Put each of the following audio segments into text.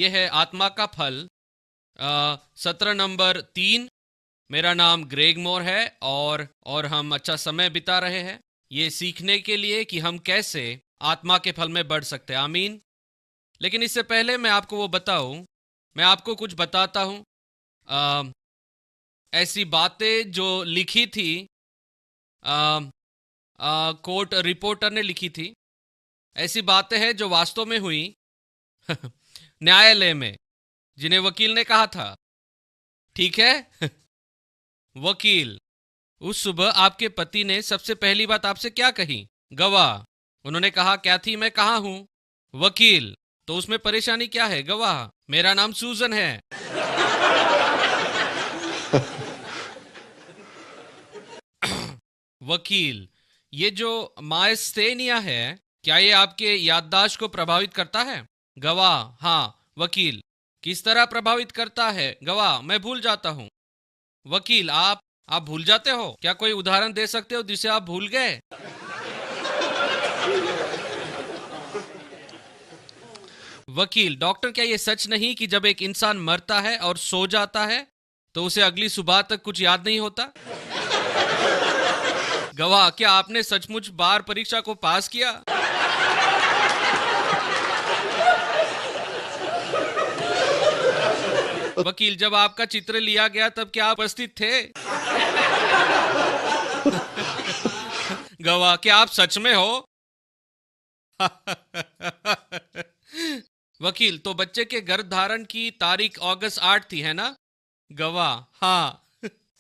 ये है आत्मा का फल, सत्र नंबर 3। मेरा नाम ग्रेग मोर है और हम अच्छा समय बिता रहे हैं ये सीखने के लिए कि हम कैसे आत्मा के फल में बढ़ सकते हैं। आमीन। लेकिन इससे पहले मैं आपको वो बताऊं, मैं आपको कुछ बताता हूं। ऐसी बातें जो लिखी थी, कोर्ट रिपोर्टर ने लिखी थी, ऐसी बातें हैं जो वास्तव में हुई न्यायालय में, जिन्हें वकील ने कहा था। ठीक है वकील, उस सुबह आपके पति ने सबसे पहली बात आपसे क्या कही? गवाह, उन्होंने कहा क्या थी? मैं कहाँ हूं? वकील, तो उसमें परेशानी क्या है? गवाह, मेरा नाम सूजन है। वकील, ये जो मायस्थेनिया है, क्या ये आपके याददाश्त को प्रभावित करता है? गवाह, हाँ। वकील, किस तरह प्रभावित करता है? गवाह, मैं भूल जाता हूँ। वकील, आप भूल जाते हो? क्या कोई उदाहरण दे सकते हो जिसे आप भूल गए? वकील, डॉक्टर, क्या ये सच नहीं कि जब एक इंसान मरता है और सो जाता है तो उसे अगली सुबह तक कुछ याद नहीं होता? गवाह, क्या आपने सचमुच बार परीक्षा को पास किया? वकील, जब आपका चित्र लिया गया तब क्या आप उपस्थित थे? गवाह, क्या आप सच में हो? वकील, तो बच्चे के गर्भ धारण की तारीख अगस्त 8 थी, है ना? गवाह, हाँ।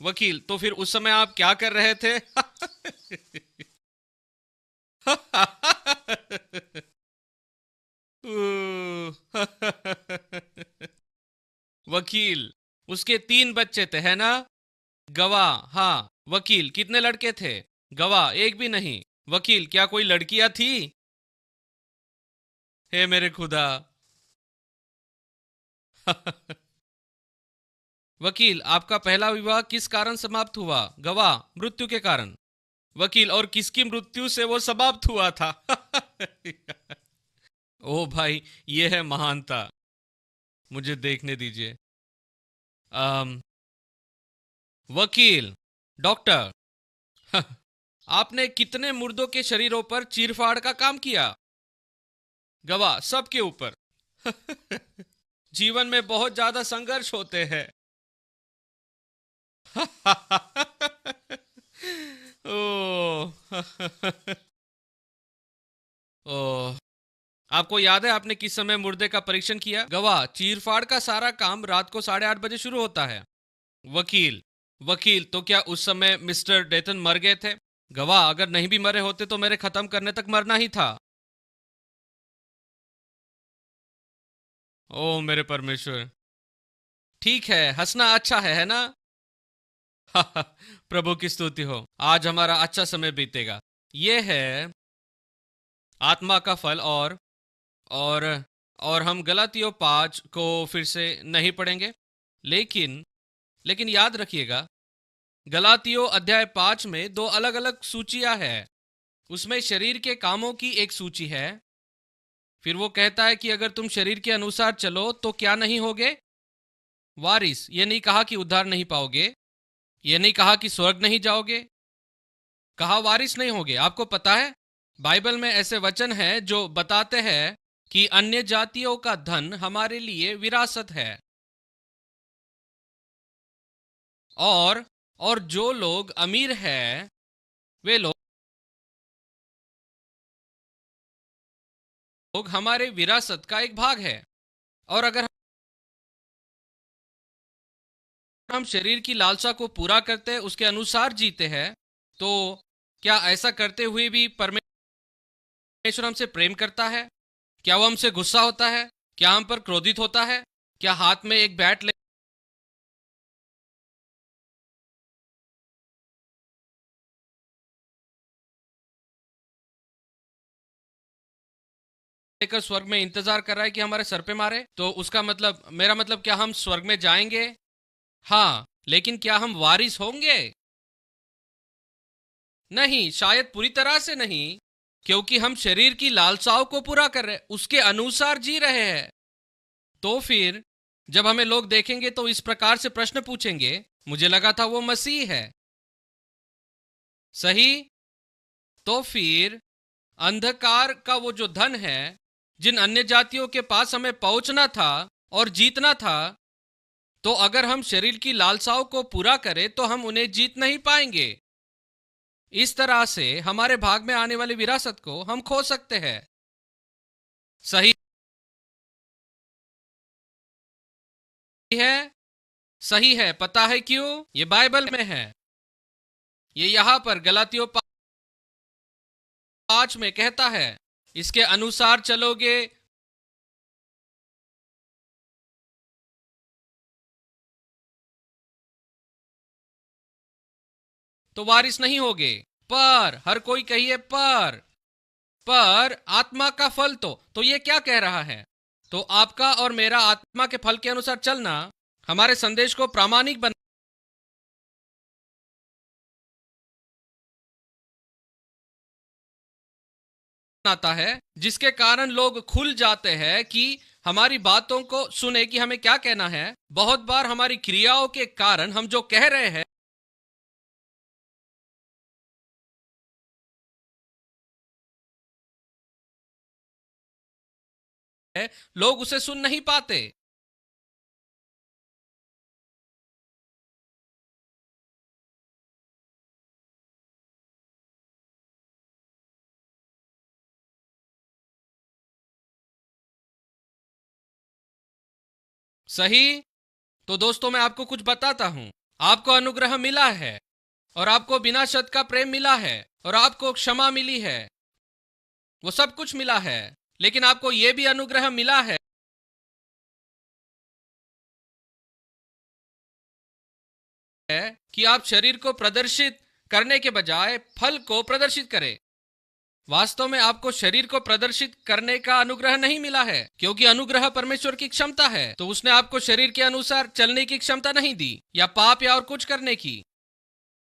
वकील, तो फिर उस समय आप क्या कर रहे थे? वकील, उसके 3 बच्चे थे, है ना? गवाह, हाँ। वकील, कितने लड़के थे? गवाह, एक भी नहीं। वकील, क्या कोई लड़कियां थी? हे मेरे खुदा। वकील, आपका पहला विवाह किस कारण समाप्त हुआ? गवाह, मृत्यु के कारण। वकील, और किसकी मृत्यु से वो समाप्त हुआ था? ओ भाई, ये है महानता। मुझे देखने दीजिए। अम, वकील, डॉक्टर, आपने कितने मुर्दों के शरीरों पर चीरफाड़ का काम किया? गवाह, सबके ऊपर। जीवन में बहुत ज्यादा संघर्ष होते हैं। ओ ओ आपको याद है आपने किस समय मुर्दे का परीक्षण किया? गवाह, चीरफाड़ का सारा काम रात को 8:30 बजे शुरू होता है। वकील, वकील, तो क्या उस समय मिस्टर डेथन मर गए थे? गवाह, अगर नहीं भी मरे होते तो मेरे खत्म करने तक मरना ही था। ओ मेरे परमेश्वर। ठीक है, हंसना अच्छा है ना? प्रभु की स्तुति हो, आज हमारा अच्छा समय बीतेगा। ये है आत्मा का फल। और और हम गलातियों 5 को फिर से नहीं पढ़ेंगे, लेकिन लेकिन याद रखिएगा, गलातियों अध्याय 5 में 2 अलग अलग सूचियां हैं। उसमें शरीर के कामों की एक सूची है। फिर वो कहता है कि अगर तुम शरीर के अनुसार चलो तो क्या नहीं होगे? वारिस। ये नहीं कहा कि उद्धार नहीं पाओगे, ये नहीं कहा कि स्वर्ग नहीं जाओगे, कहा वारिस नहीं होगे। आपको पता है, बाइबल में ऐसे वचन हैं जो बताते हैं कि अन्य जातियों का धन हमारे लिए विरासत है। और और जो लोग अमीर हैं, वे लोग हमारे विरासत का एक भाग है। और अगर हम शरीर की लालसा को पूरा करते हैं, उसके अनुसार जीते हैं, तो क्या ऐसा करते हुए भी परमेश्वर हमसे प्रेम करता है? क्या वो हमसे गुस्सा होता है? क्या हम पर क्रोधित होता है? क्या हाथ में एक बैट लेकर स्वर्ग में इंतजार कर रहा है कि हमारे सर पे मारे? तो उसका मतलब, मेरा मतलब, क्या हम स्वर्ग में जाएंगे? हाँ, लेकिन क्या हम वारिस होंगे? नहीं, शायद पूरी तरह से नहीं, क्योंकि हम शरीर की लालसाओं को पूरा कर रहे हैं, उसके अनुसार जी रहे हैं। तो फिर जब हमें लोग देखेंगे तो इस प्रकार से प्रश्न पूछेंगे, मुझे लगा था वो मसीह है। सही। तो फिर अंधकार का वो जो धन है, जिन अन्य जातियों के पास हमें पहुंचना था और जीतना था, तो अगर हम शरीर की लालसाओं को पूरा करें तो हम उन्हें जीत नहीं पाएंगे। इस तरह से हमारे भाग में आने वाली विरासत को हम खो सकते हैं। सही है। सही है। पता है क्यों? ये बाइबल में है। ये यहां पर गलातियों 5 में कहता है, इसके अनुसार चलोगे तो वारिस नहीं होगे। पर हर कोई कहिए पर आत्मा का फल तो ये क्या कह रहा है? तो आपका और मेरा आत्मा के फल के अनुसार चलना हमारे संदेश को प्रामाणिक बनाता है, जिसके कारण लोग खुल जाते हैं कि हमारी बातों को सुने कि हमें क्या कहना है। बहुत बार हमारी क्रियाओं के कारण हम जो कह रहे हैं लोग उसे सुन नहीं पाते। सही। तो दोस्तों, मैं आपको कुछ बताता हूं। आपको अनुग्रह मिला है और आपको बिना शर्त का प्रेम मिला है और आपको क्षमा मिली है। वो सब कुछ मिला है। लेकिन आपको यह भी अनुग्रह मिला है कि आप शरीर को प्रदर्शित करने के बजाय फल को प्रदर्शित करें। वास्तव में आपको शरीर को प्रदर्शित करने का अनुग्रह नहीं मिला है, क्योंकि अनुग्रह परमेश्वर की क्षमता है। तो उसने आपको शरीर के अनुसार चलने की क्षमता नहीं दी, या पाप या और कुछ करने की।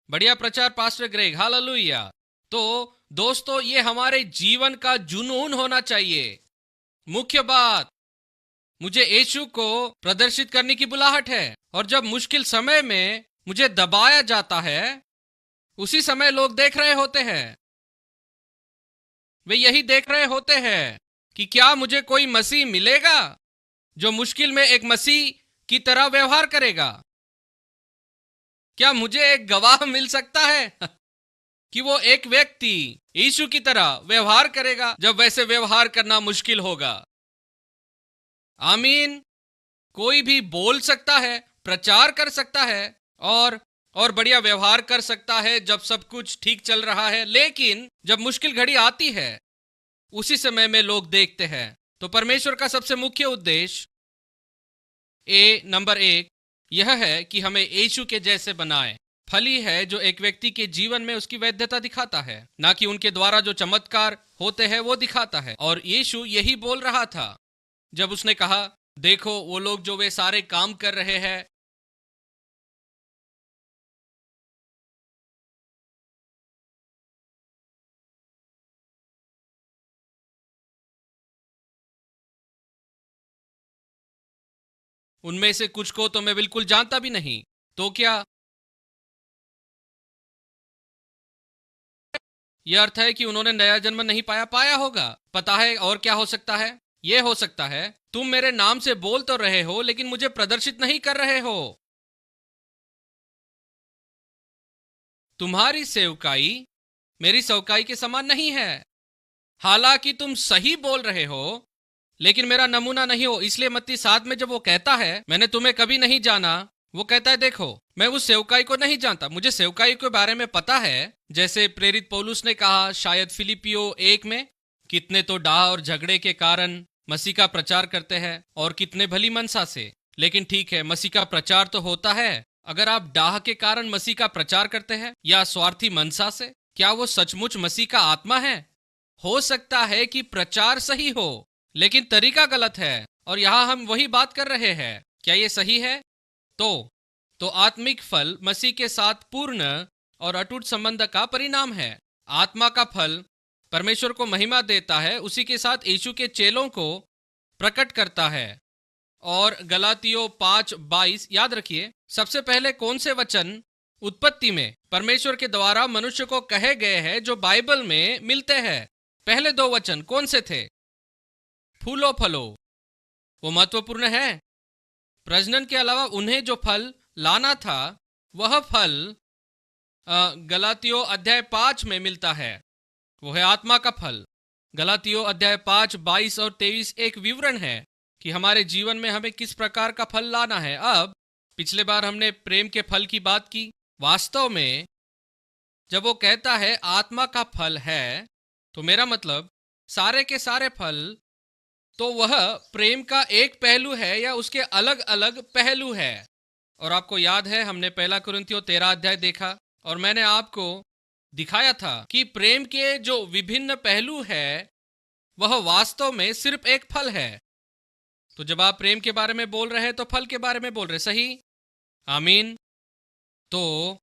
बढ़िया प्रचार पास्टर ग्रेग, हालेलुया। तो दोस्तों, ये हमारे जीवन का जुनून होना चाहिए। मुख्य बात, मुझे यीशु को प्रदर्शित करने की बुलाहट है। और जब मुश्किल समय में मुझे दबाया जाता है, उसी समय लोग देख रहे होते हैं, वे यही देख रहे होते हैं कि क्या मुझे कोई मसीह मिलेगा जो मुश्किल में एक मसीह की तरह व्यवहार करेगा। क्या मुझे एक गवाह मिल सकता है कि वो एक व्यक्ति यीशु की तरह व्यवहार करेगा जब वैसे व्यवहार करना मुश्किल होगा। आमीन। कोई भी बोल सकता है, प्रचार कर सकता है और बढ़िया व्यवहार कर सकता है जब सब कुछ ठीक चल रहा है, लेकिन जब मुश्किल घड़ी आती है, उसी समय में लोग देखते हैं। तो परमेश्वर का सबसे मुख्य उद्देश्य नंबर 1 यह है कि हमें यीशु के जैसे बनाए। फली है जो एक व्यक्ति के जीवन में उसकी वैधता दिखाता है, ना कि उनके द्वारा जो चमत्कार होते हैं वो दिखाता है। और यीशु यही बोल रहा था जब उसने कहा, देखो वो लोग जो वे सारे काम कर रहे हैं, उनमें से कुछ को तो मैं बिल्कुल जानता भी नहीं। तो क्या यह अर्थ है कि उन्होंने नया जन्म नहीं पाया होगा? पता है और क्या हो सकता है? यह हो सकता है, तुम मेरे नाम से बोल तो रहे हो लेकिन मुझे प्रदर्शित नहीं कर रहे हो। तुम्हारी सेवकाई मेरी सेवकाई के समान नहीं है। हालांकि तुम सही बोल रहे हो लेकिन मेरा नमूना नहीं हो। इसलिए मत्ती 7 में जब वो कहता है, मैंने तुम्हें कभी नहीं जाना, वो कहता है, देखो मैं उस सेवकाई को नहीं जानता, मुझे सेवकाई के बारे में पता है। जैसे प्रेरित पौलुस ने कहा शायद फिलिपियो 1 में, कितने तो डाह और झगड़े के कारण मसीह का प्रचार करते हैं और कितने भली मनसा से। लेकिन ठीक है, मसीह का प्रचार तो होता है। अगर आप डाह के कारण मसीह का प्रचार करते हैं या स्वार्थी मनसा से, क्या वो सचमुच मसीह का आत्मा है? हो सकता है कि प्रचार सही हो लेकिन तरीका गलत है। और यहां हम वही बात कर रहे हैं। क्या ये सही है? तो आत्मिक फल मसीह के साथ पूर्ण और अटूट संबंध का परिणाम है। आत्मा का फल परमेश्वर को महिमा देता है, उसी के साथ यीशु के चेलों को प्रकट करता है। और गलातियों 5:22। याद रखिए, सबसे पहले कौन से वचन उत्पत्ति में परमेश्वर के द्वारा मनुष्य को कहे गए हैं जो बाइबल में मिलते हैं? पहले दो वचन कौन से थे? फूलो फलो, वो महत्वपूर्ण है। प्रजनन के अलावा उन्हें जो फल लाना था, वह फल गलातियों अध्याय 5 में मिलता है। वो है आत्मा का फल। गलातियों अध्याय 5:22 और 23 एक विवरण है कि हमारे जीवन में हमें किस प्रकार का फल लाना है। अब पिछले बार हमने प्रेम के फल की बात की। वास्तव में जब वो कहता है आत्मा का फल है, तो मेरा मतलब सारे के सारे फल, तो वह प्रेम का एक पहलू है या उसके अलग अलग पहलू है। और आपको याद है, हमने पहला कुरिन्थियों 13 अध्याय देखा और मैंने आपको दिखाया था कि प्रेम के जो विभिन्न पहलू है वह वास्तव में सिर्फ एक फल है। तो जब आप प्रेम के बारे में बोल रहे हैं तो फल के बारे में बोल रहे, सही? आमीन। तो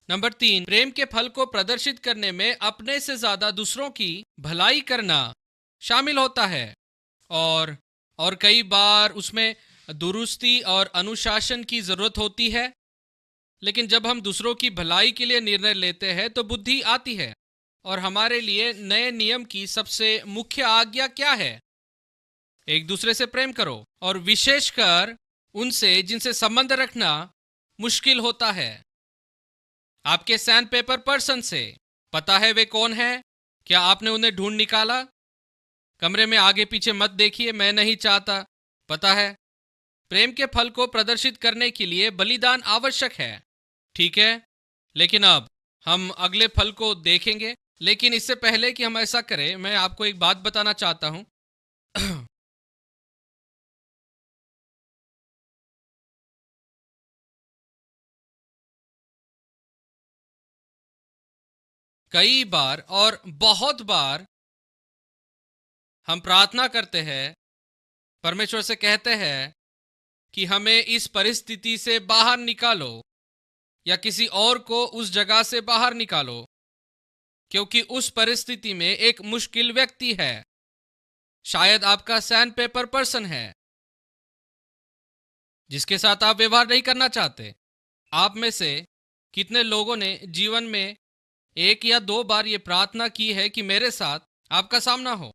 नंबर 3, प्रेम के फल को प्रदर्शित करने में अपने से ज्यादा दूसरों की भलाई करना शामिल होता है। और कई बार उसमें दुरुस्ती और अनुशासन की जरूरत होती है। लेकिन जब हम दूसरों की भलाई के लिए निर्णय लेते हैं तो बुद्धि आती है। और हमारे लिए नए नियम की सबसे मुख्य आज्ञा क्या है? एक दूसरे से प्रेम करो, और विशेषकर उनसे जिनसे संबंध रखना मुश्किल होता है। आपके सैंड पेपर पर्सन से पता है वे कौन है? क्या आपने उन्हें ढूंढ निकाला? कमरे में आगे पीछे मत देखिए, मैं नहीं चाहता। पता है, प्रेम के फल को प्रदर्शित करने के लिए बलिदान आवश्यक है, ठीक है? लेकिन अब हम अगले फल को देखेंगे। लेकिन इससे पहले कि हम ऐसा करें, मैं आपको एक बात बताना चाहता हूं। कई बार और बहुत बार हम प्रार्थना करते हैं, परमेश्वर से कहते हैं कि हमें इस परिस्थिति से बाहर निकालो या किसी और को उस जगह से बाहर निकालो, क्योंकि उस परिस्थिति में एक मुश्किल व्यक्ति है। शायद आपका सैंड पेपर पर्सन है जिसके साथ आप व्यवहार नहीं करना चाहते। आप में से कितने लोगों ने जीवन में एक या दो बार ये प्रार्थना की है कि मेरे साथ आपका सामना हो?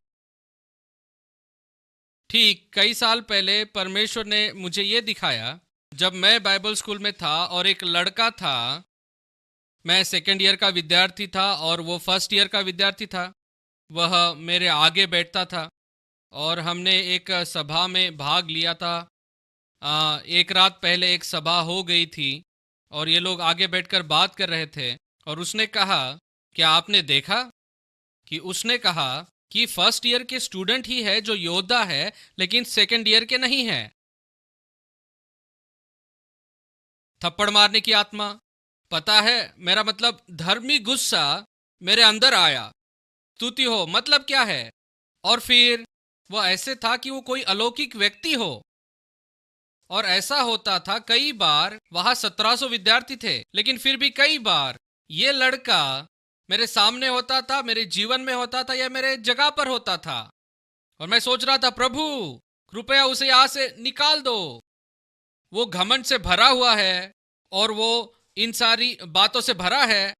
ठीक कई साल पहले परमेश्वर ने मुझे ये दिखाया, जब मैं बाइबल स्कूल में था और एक लड़का था। मैं सेकेंड ईयर का विद्यार्थी था और वो फर्स्ट ईयर का विद्यार्थी था। वह मेरे आगे बैठता था और हमने एक सभा में भाग लिया था। एक रात पहले एक सभा हो गई थी और ये लोग आगे बैठकर बात कर रहे थे। और उसने कहा, क्या आपने देखा कि उसने कहा कि फर्स्ट ईयर के स्टूडेंट ही है जो योद्धा है, लेकिन सेकेंड ईयर के नहीं है। थप्पड़ मारने की आत्मा। पता है, मेरा मतलब धर्मी गुस्सा मेरे अंदर आया। स्तुति हो मतलब क्या है? और फिर वह ऐसे था कि वो कोई अलौकिक व्यक्ति हो। और ऐसा होता था, कई बार वहां 1700 विद्यार्थी थे, लेकिन फिर भी कई बार ये लड़का मेरे सामने होता था, मेरे जीवन में होता था या मेरे जगह पर होता था। और मैं सोच रहा था, प्रभु कृपया उसे यहां से निकाल दो। वो घमंड से भरा हुआ है और वो इन सारी बातों से भरा है।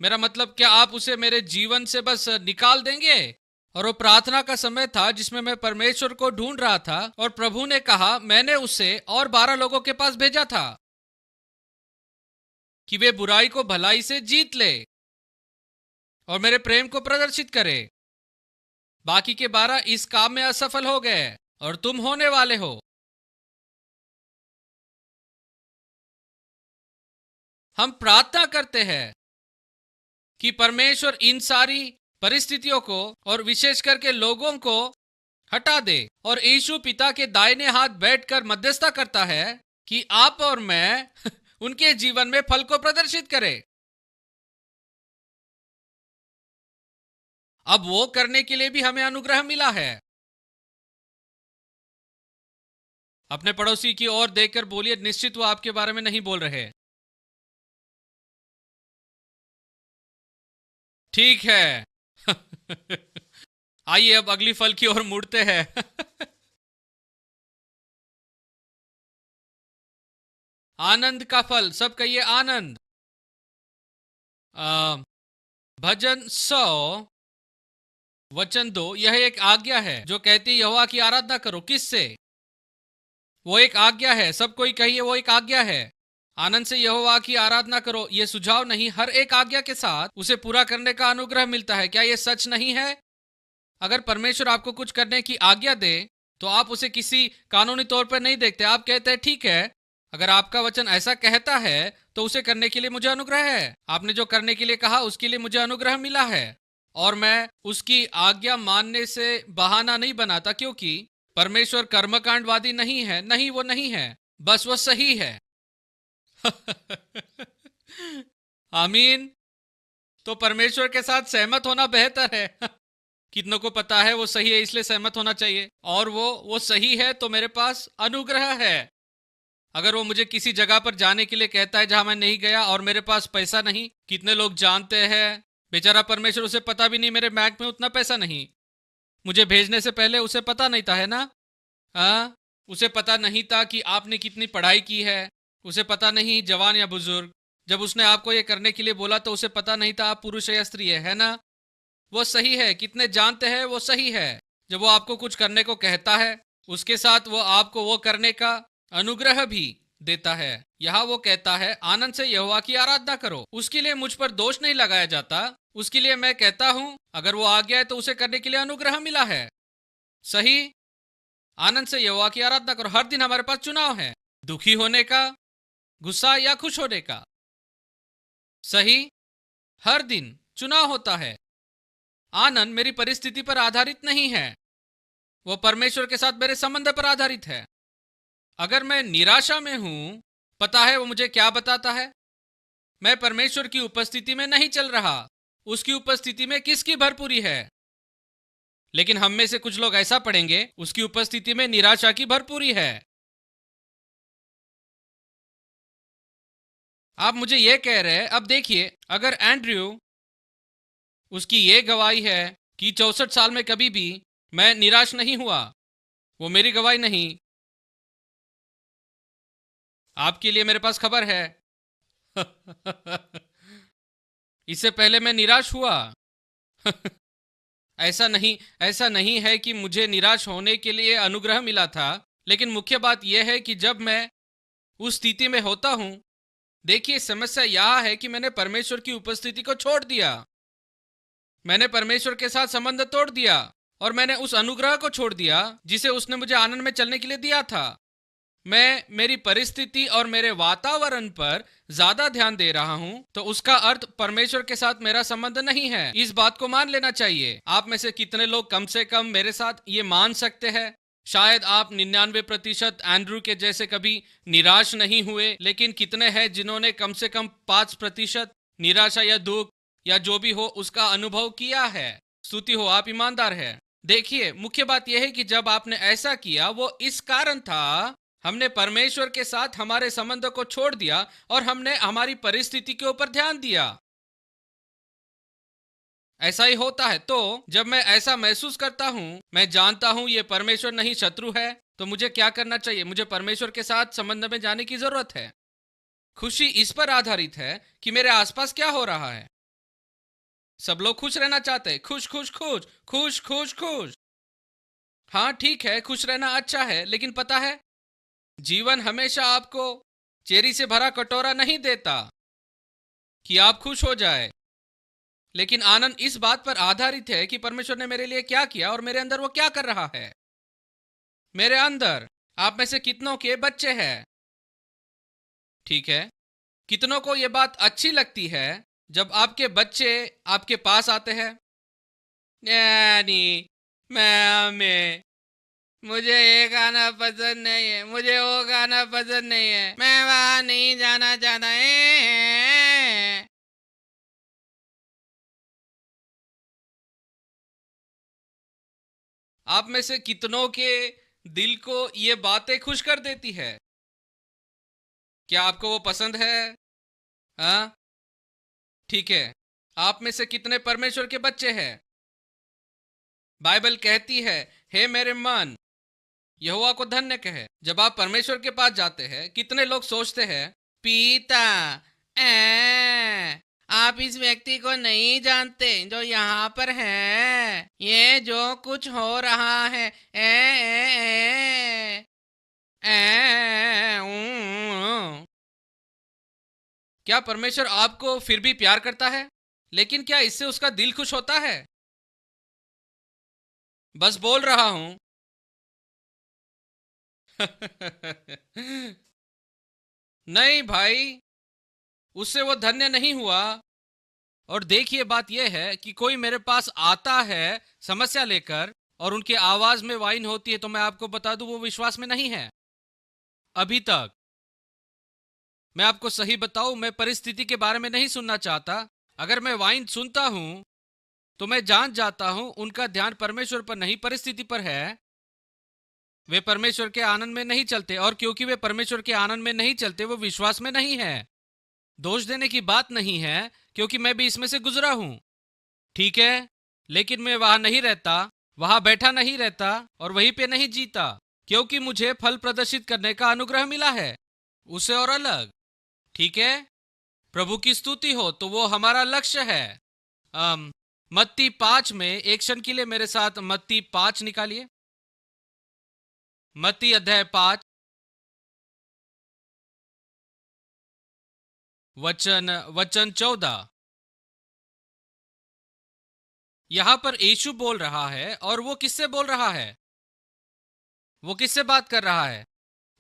मेरा मतलब, क्या आप उसे मेरे जीवन से बस निकाल देंगे? और वो प्रार्थना का समय था जिसमें मैं परमेश्वर को ढूंढ रहा था और प्रभु ने कहा, मैंने उसे और 12 लोगों के पास भेजा था कि वे बुराई को भलाई से जीत ले और मेरे प्रेम को प्रदर्शित करे। बाकी के 12 इस काम में असफल हो गए और तुम होने वाले हो। हम प्रार्थना करते हैं कि परमेश्वर इन सारी परिस्थितियों को और विशेष करके लोगों को हटा दे। और यीशु पिता के दाहिने हाथ बैठकर मध्यस्थता करता है कि आप और मैं उनके जीवन में फल को प्रदर्शित करें। अब वो करने के लिए भी हमें अनुग्रह मिला है। अपने पड़ोसी की ओर देखकर बोलिए, निश्चित वो आपके बारे में नहीं बोल रहे। ठीक है। आइए अब अगली फल की ओर मुड़ते हैं। आनंद का फल, सब कहिए आनंद। आ, भजन 100 वचन 2, यह एक आज्ञा है जो कहती है यहोवा की आराधना करो। किससे? वो एक आज्ञा है, सब कोई कहिए वो एक आज्ञा है। आनंद से यहोवा की आराधना करो, ये सुझाव नहीं, हर एक आज्ञा के साथ उसे पूरा करने का अनुग्रह मिलता है। क्या ये सच नहीं है? अगर परमेश्वर आपको कुछ करने की आज्ञा दे तो आप उसे किसी कानूनी तौर पर नहीं देखते। आप कहते हैं ठीक है, अगर आपका वचन ऐसा कहता है तो उसे करने के लिए मुझे अनुग्रह है। आपने जो करने के लिए कहा उसके लिए मुझे अनुग्रह मिला है और मैं उसकी आज्ञा मानने से बहाना नहीं बनाता, क्योंकि परमेश्वर कर्मकांडवादी नहीं है। नहीं, वो नहीं है, बस वो सही है। आमीन। तो परमेश्वर के साथ सहमत होना बेहतर है। कितनों को पता है वो सही है, इसलिए सहमत होना चाहिए। और वो सही है तो मेरे पास अनुग्रह है। अगर वो मुझे किसी जगह पर जाने के लिए कहता है जहां मैं नहीं गया और मेरे पास पैसा नहीं, कितने लोग जानते हैं बेचारा परमेश्वर, उसे पता भी नहीं मेरे बैंक में उतना पैसा नहीं। मुझे भेजने से पहले उसे पता नहीं था, है ना? हाँ, उसे पता नहीं था कि आपने कितनी पढ़ाई की है। उसे पता नहीं जवान या बुजुर्ग। जब उसने आपको ये करने के लिए बोला तो उसे पता नहीं था आप पुरुष या स्त्री है ना? वो सही है। कितने जानते हैं वो सही है? जब वो आपको कुछ करने को कहता है उसके साथ वो आपको वो करने का अनुग्रह भी देता है। यहाँ वो कहता है आनंद से यहोवा की आराधना करो। उसके लिए मुझ पर दोष नहीं लगाया जाता। उसके लिए मैं कहता हूं अगर वो आ गया है तो उसे करने के लिए अनुग्रह मिला है। सही। आनंद से यहोवा की आराधना करो। हर दिन हमारे पास चुनाव है, दुखी होने का, गुस्सा या खुश होने का। सही। हर दिन चुनाव होता है। आनंद मेरी परिस्थिति पर आधारित नहीं है, वो परमेश्वर के साथ मेरे संबंध पर आधारित है। अगर मैं निराशा में हूं, पता है वो मुझे क्या बताता है? मैं परमेश्वर की उपस्थिति में नहीं चल रहा। उसकी उपस्थिति में किसकी भरपूरी है? लेकिन हम में से कुछ लोग ऐसा पढ़ेंगे उसकी उपस्थिति में निराशा की भरपूरी है। आप मुझे यह कह रहे हैं, अब देखिए, अगर एंड्रयू, उसकी ये गवाही है कि 64 साल में कभी भी मैं निराश नहीं हुआ, वो मेरी गवाही नहीं। आपके लिए मेरे पास खबर है। इससे पहले मैं निराश हुआ। ऐसा नहीं है कि मुझे निराश होने के लिए अनुग्रह मिला था। लेकिन मुख्य बात यह है कि जब मैं उस स्थिति में होता हूं, देखिए समस्या यह है कि मैंने परमेश्वर की उपस्थिति को छोड़ दिया। मैंने परमेश्वर के साथ संबंध तोड़ दिया और मैंने उस अनुग्रह को छोड़ दिया जिसे उसने मुझे आनंद में चलने के लिए दिया था। मैं मेरी परिस्थिति और मेरे वातावरण पर ज्यादा ध्यान दे रहा हूं, तो उसका अर्थ परमेश्वर के साथ मेरा संबंध नहीं है। इस बात को मान लेना चाहिए। आप में से कितने लोग कम से कम मेरे साथ ये मान सकते हैं? शायद आप 99% एंड्रू के जैसे कभी निराश नहीं हुए, लेकिन कितने हैं जिन्होंने कम से कम 5% निराशा या दुख या जो भी हो उसका अनुभव किया है? स्तुति हो, आप ईमानदार है। देखिए, मुख्य बात यह है कि जब आपने ऐसा किया वो इस कारण था, हमने परमेश्वर के साथ हमारे संबंध को छोड़ दिया और हमने हमारी परिस्थिति के ऊपर ध्यान दिया। ऐसा ही होता है। तो जब मैं ऐसा महसूस करता हूं, मैं जानता हूं ये परमेश्वर नहीं शत्रु है, तो मुझे क्या करना चाहिए? मुझे परमेश्वर के साथ संबंध में जाने की जरूरत है। खुशी इस पर आधारित है कि मेरे आसपास क्या हो रहा है। सब लोग खुश रहना चाहते हैं। खुश खुश खुश खुश खुश खुश। हाँ ठीक है, खुश रहना अच्छा है, लेकिन पता है जीवन हमेशा आपको चेरी से भरा कटोरा नहीं देता कि आप खुश हो जाए। लेकिन आनंद इस बात पर आधारित है कि परमेश्वर ने मेरे लिए क्या किया और मेरे अंदर वो क्या कर रहा है। मेरे अंदर आप में से कितनों के बच्चे हैं? ठीक है, कितनों को यह बात अच्छी लगती है जब आपके बच्चे आपके पास आते हैं? नैनी, मम्मी, मुझे ये गाना पसंद नहीं है, मुझे वो गाना पसंद नहीं है, मैं वहां नहीं जाना चाहता है। आप में से कितनों के दिल को ये बातें खुश कर देती है? क्या आपको वो पसंद है? हाँ ठीक है। आप में से कितने परमेश्वर के बच्चे हैं? बाइबल कहती है, हे मेरे मन, यहोवा को धन्य कहे। जब आप परमेश्वर के पास जाते हैं, कितने लोग सोचते हैं, पिता, आप इस व्यक्ति को नहीं जानते जो यहाँ पर है, ये जो कुछ हो रहा है, क्या परमेश्वर आपको फिर भी प्यार करता है? लेकिन क्या इससे उसका दिल खुश होता है? बस बोल रहा हूं। नहीं भाई, उससे वो धन्य नहीं हुआ। और देखिए, बात यह है कि कोई मेरे पास आता है समस्या लेकर और उनकी आवाज में वाइन होती है, तो मैं आपको बता दूं वो विश्वास में नहीं है अभी तक। मैं आपको सही बताऊं, मैं परिस्थिति के बारे में नहीं सुनना चाहता। अगर मैं वाइन सुनता हूं तो मैं जान जाता हूं उनका ध्यान परमेश्वर पर नहीं, परिस्थिति पर है। वे परमेश्वर के आनंद में नहीं चलते, और क्योंकि वे परमेश्वर के आनंद में नहीं चलते, वो विश्वास में नहीं है। दोष देने की बात नहीं है, क्योंकि मैं भी इसमें से गुजरा हूं, ठीक है। लेकिन मैं वहां नहीं रहता, वहां बैठा नहीं रहता और वहीं पे नहीं जीता, क्योंकि मुझे फल प्रदर्शित करने का अनुग्रह मिला है, उसे और अलग, ठीक है। प्रभु की स्तुति हो, तो वो हमारा लक्ष्य है। मत्ती 5 में एक क्षण के लिए मेरे साथ मत्ती 5 निकालिए। मत्ती अध्याय 5 वचन 14। यहां पर यीशु बोल रहा है, और वो किससे बोल रहा है? वो किससे बात कर रहा है?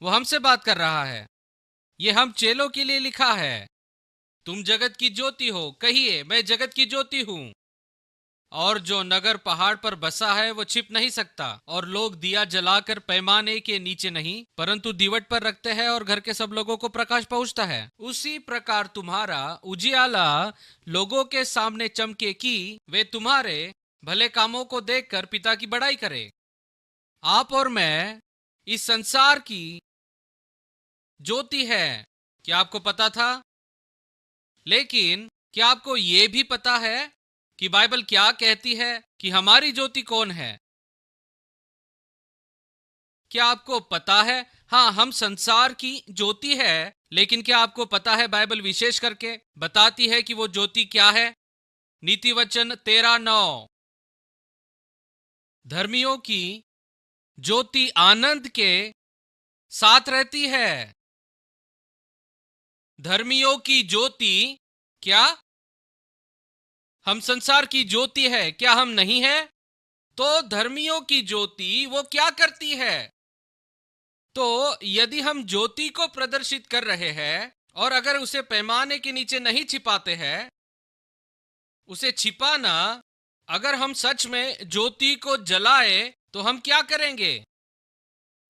वो हमसे बात कर रहा है। ये हम चेलों के लिए लिखा है। तुम जगत की ज्योति हो, कहिए मैं जगत की ज्योति हूं। और जो नगर पहाड़ पर बसा है वो छिप नहीं सकता, और लोग दिया जलाकर पैमाने के नीचे नहीं परंतु दीवट पर रखते हैं, और घर के सब लोगों को प्रकाश पहुंचता है। उसी प्रकार तुम्हारा उजियाला लोगों के सामने चमके कि वे तुम्हारे भले कामों को देखकर पिता की बड़ाई करे। आप और मैं इस संसार की ज्योति है। क्या आपको पता था? लेकिन क्या आपको यह भी पता है कि बाइबल क्या कहती है कि हमारी ज्योति कौन है? क्या आपको पता है? हाँ, हम संसार की ज्योति है, लेकिन क्या आपको पता है बाइबल विशेष करके बताती है कि वो ज्योति क्या है? नीति वचन 13:9। धर्मियों की ज्योति आनंद के साथ रहती है। धर्मियों की ज्योति क्या? हम संसार की ज्योति है, क्या हम नहीं है? तो धर्मियों की ज्योति वो क्या करती है? तो यदि हम ज्योति को प्रदर्शित कर रहे हैं और अगर उसे पैमाने के नीचे नहीं छिपाते हैं, उसे छिपाना, अगर हम सच में ज्योति को जलाए तो हम क्या करेंगे?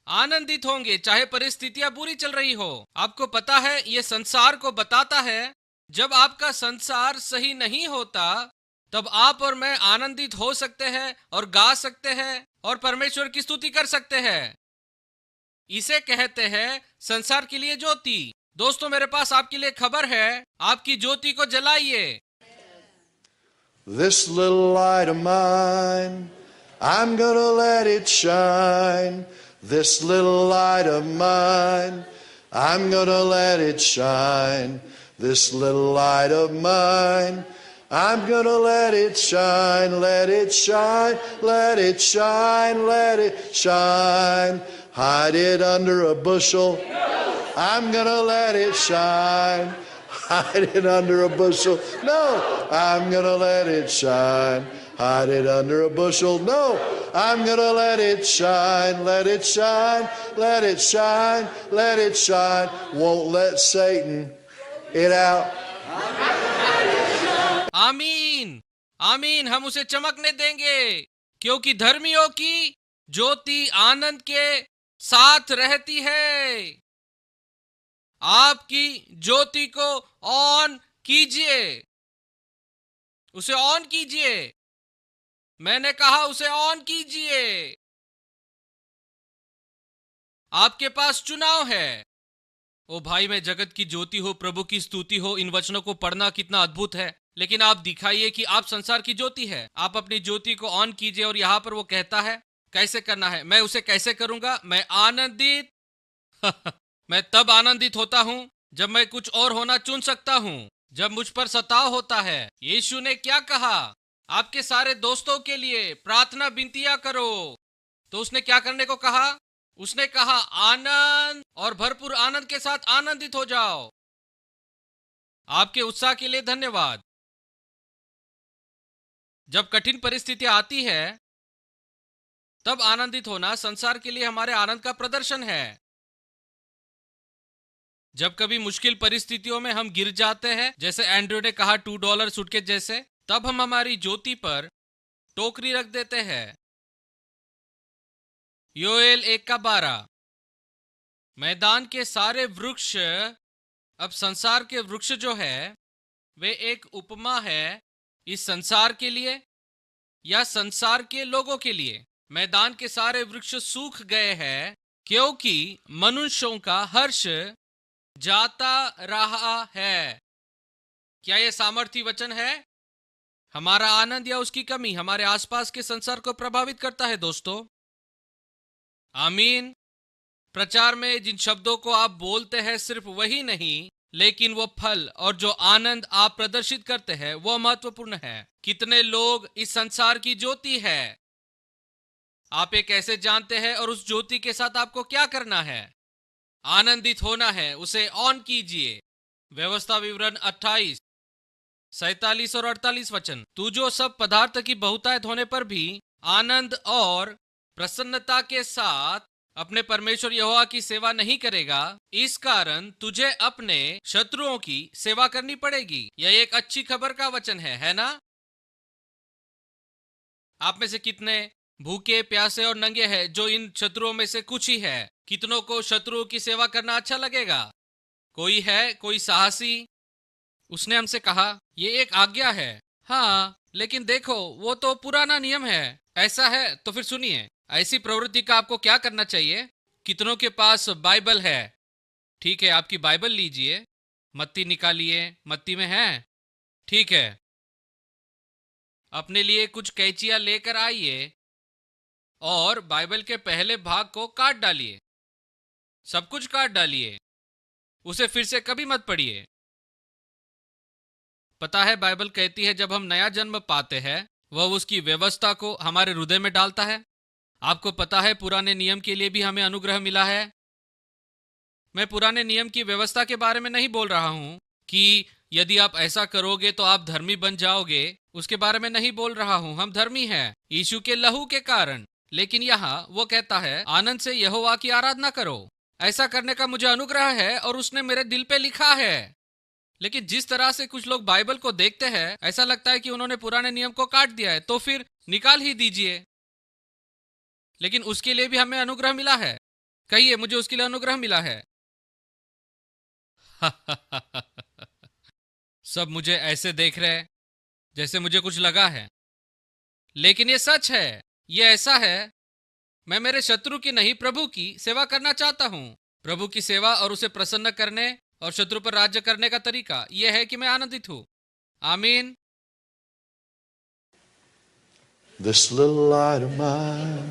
आनंदित होंगे, चाहे परिस्थितियां बुरी चल रही हो। आपको पता है, यह संसार को बताता है जब आपका संसार सही नहीं होता तब आप और मैं आनंदित हो सकते हैं और गा सकते हैं और परमेश्वर की स्तुति कर सकते हैं। इसे कहते हैं संसार के लिए ज्योति। दोस्तों, मेरे पास आपके लिए खबर है, आपकी ज्योति को जलाइए। This little light of mine, I'm gonna let it shine. This little light of mine, I'm gonna let it shine. This little light of mine, I'm gonna let it shine, let it shine, let it shine, let it shine. Hide it under a bushel, I'm gonna let it shine. Hide it under a bushel, no, I'm gonna let it shine. Hide it under a bushel, no, I'm gonna let it shine, let it shine, let it shine, let it shine. Won't let Satan it out. आमीन, आमीन। हम उसे चमकने देंगे, क्योंकि धर्मियों की ज्योति आनंद के साथ रहती है। आपकी ज्योति को ऑन कीजिए, उसे ऑन कीजिए। मैंने कहा उसे ऑन कीजिए। आपके पास चुनाव है। ओ भाई, मैं जगत की ज्योति हो, प्रभु की स्तुति हो। इन वचनों को पढ़ना कितना अद्भुत है। लेकिन आप दिखाइए कि आप संसार की ज्योति है। आप अपनी ज्योति को ऑन कीजिए, और यहां पर वो कहता है कैसे करना है, मैं उसे कैसे करूंगा? मैं आनंदित मैं तब आनंदित होता हूं जब मैं कुछ और होना चुन सकता हूं, जब मुझ पर सताव होता है। यीशु ने क्या कहा? आपके सारे दोस्तों के लिए प्रार्थना विनतियां करो। तो उसने क्या करने को कहा? उसने कहा आनंद, और भरपूर आनंद के साथ आनंदित हो जाओ। आपके उत्साह के लिए धन्यवाद। जब कठिन परिस्थितियां आती है तब आनंदित होना संसार के लिए हमारे आनंद का प्रदर्शन है। जब कभी मुश्किल परिस्थितियों में हम गिर जाते हैं, जैसे एंड्रयू ने कहा $2 सूटकेस जैसे, तब हम हमारी ज्योति पर टोकरी रख देते हैं। योएल 1:12। मैदान के सारे वृक्ष, अब संसार के वृक्ष जो है वे एक उपमा है इस संसार के लिए या संसार के लोगों के लिए। मैदान के सारे वृक्ष सूख गए हैं क्योंकि मनुष्यों का हर्ष जाता रहा है। क्या यह सामर्थी वचन है? हमारा आनंद या उसकी कमी हमारे आसपास के संसार को प्रभावित करता है दोस्तों। आमीन। प्रचार में जिन शब्दों को आप बोलते हैं सिर्फ वही नहीं, लेकिन वो फल और जो आनंद आप प्रदर्शित करते हैं वो महत्वपूर्ण है। कितने लोग इस संसार की ज्योति है? आप ये कैसे जानते हैं और उस ज्योति के साथ आपको क्या करना है? आनंदित होना है, उसे ऑन कीजिए। व्यवस्था विवरण 28, 47 और 48 वचन। तू जो सब पदार्थ की बहुतायत होने पर भी आनंद और प्रसन्नता के साथ अपने परमेश्वर यहोवा की सेवा नहीं करेगा, इस कारण तुझे अपने शत्रुओं की सेवा करनी पड़ेगी। यह एक अच्छी खबर का वचन है ना? आप में से कितने भूखे, प्यासे और नंगे हैं जो इन शत्रुओं में से कुछ ही है? कितनों को शत्रुओं की सेवा करना अच्छा लगेगा? कोई है, कोई साहसी? उसने हमसे कहा ये एक आज्ञा है। हाँ, लेकिन देखो वो तो पुराना नियम है। ऐसा है तो फिर सुनिए, ऐसी प्रवृत्ति का आपको क्या करना चाहिए? कितनों के पास बाइबल है? ठीक है, आपकी बाइबल लीजिए, मत्ती निकालिए। मत्ती में है? ठीक है, अपने लिए कुछ कैंचियां लेकर आइए और बाइबल के पहले भाग को काट डालिए। सब कुछ काट डालिए, उसे फिर से कभी मत पढ़िए। पता है, बाइबल कहती है जब हम नया जन्म पाते हैं वह उसकी व्यवस्था को हमारे हृदय में डालता है। आपको पता है पुराने नियम के लिए भी हमें अनुग्रह मिला है। मैं पुराने नियम की व्यवस्था के बारे में नहीं बोल रहा हूं कि यदि आप ऐसा करोगे तो आप धर्मी बन जाओगे, उसके बारे में नहीं बोल रहा हूं। हम धर्मी हैं यीशु के लहू के कारण। लेकिन यहाँ वो कहता है आनंद से यहोवा की आराधना करो। ऐसा करने का मुझे अनुग्रह है और उसने मेरे दिल पे लिखा है। लेकिन जिस तरह से कुछ लोग बाइबल को देखते हैं ऐसा लगता है कि उन्होंने पुराने नियम को काट दिया है, तो फिर निकाल ही दीजिए। लेकिन उसके लिए भी हमें अनुग्रह मिला है। कहिए, मुझे उसके लिए अनुग्रह मिला है। सब मुझे ऐसे देख रहे हैं जैसे मुझे कुछ लगा है, लेकिन ये सच है। ये ऐसा है, मैं मेरे शत्रु की नहीं प्रभु की सेवा करना चाहता हूँ। प्रभु की सेवा और उसे प्रसन्न करने और शत्रु पर राज्य करने का तरीका यह है कि मैं आनंदित हूँ। आमीन। This little light of mine,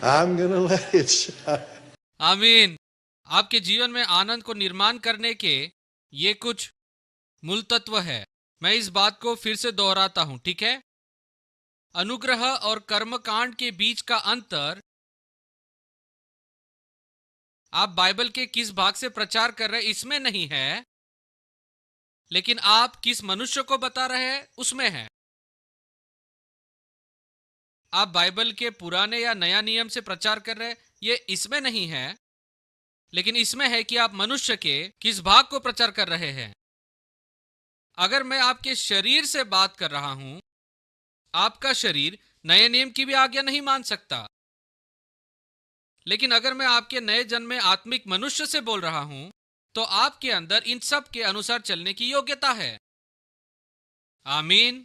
I'm gonna let it shine. आमीन। आपके जीवन में आनंद को निर्माण करने के ये कुछ मूल तत्व है। मैं इस बात को फिर से दोहराता हूं, ठीक है? अनुग्रह और कर्मकांड के बीच का अंतर आप बाइबल के किस भाग से प्रचार कर रहे हैं इसमें नहीं है, लेकिन आप किस मनुष्य को बता रहे हैं उसमें है। आप बाइबल के पुराने या नया नियम से प्रचार कर रहे हैं ये इसमें नहीं है, लेकिन इसमें है कि आप मनुष्य के किस भाग को प्रचार कर रहे हैं। अगर मैं आपके शरीर से बात कर रहा हूं, आपका शरीर नए नियम की भी आज्ञा नहीं मान सकता। लेकिन अगर मैं आपके नए जन्मे आत्मिक मनुष्य से बोल रहा हूं तो आपके अंदर इन सब के अनुसार चलने की योग्यता है। आमीन।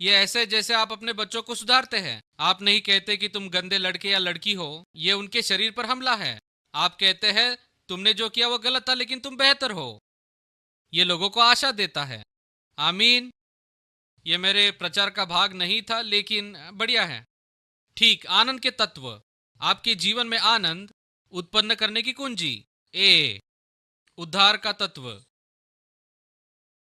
ये ऐसे जैसे आप अपने बच्चों को सुधारते हैं। आप नहीं कहते कि तुम गंदे लड़के या लड़की हो, ये उनके शरीर पर हमला है। आप कहते हैं तुमने जो किया वो गलत था लेकिन तुम बेहतर हो। ये लोगों को आशा देता है। आमीन। ये मेरे प्रचार का भाग नहीं था लेकिन बढ़िया है। ठीक, आनंद के तत्व। आपके जीवन में आनंद उत्पन्न करने की कुंजी। ए, उद्धार का तत्व।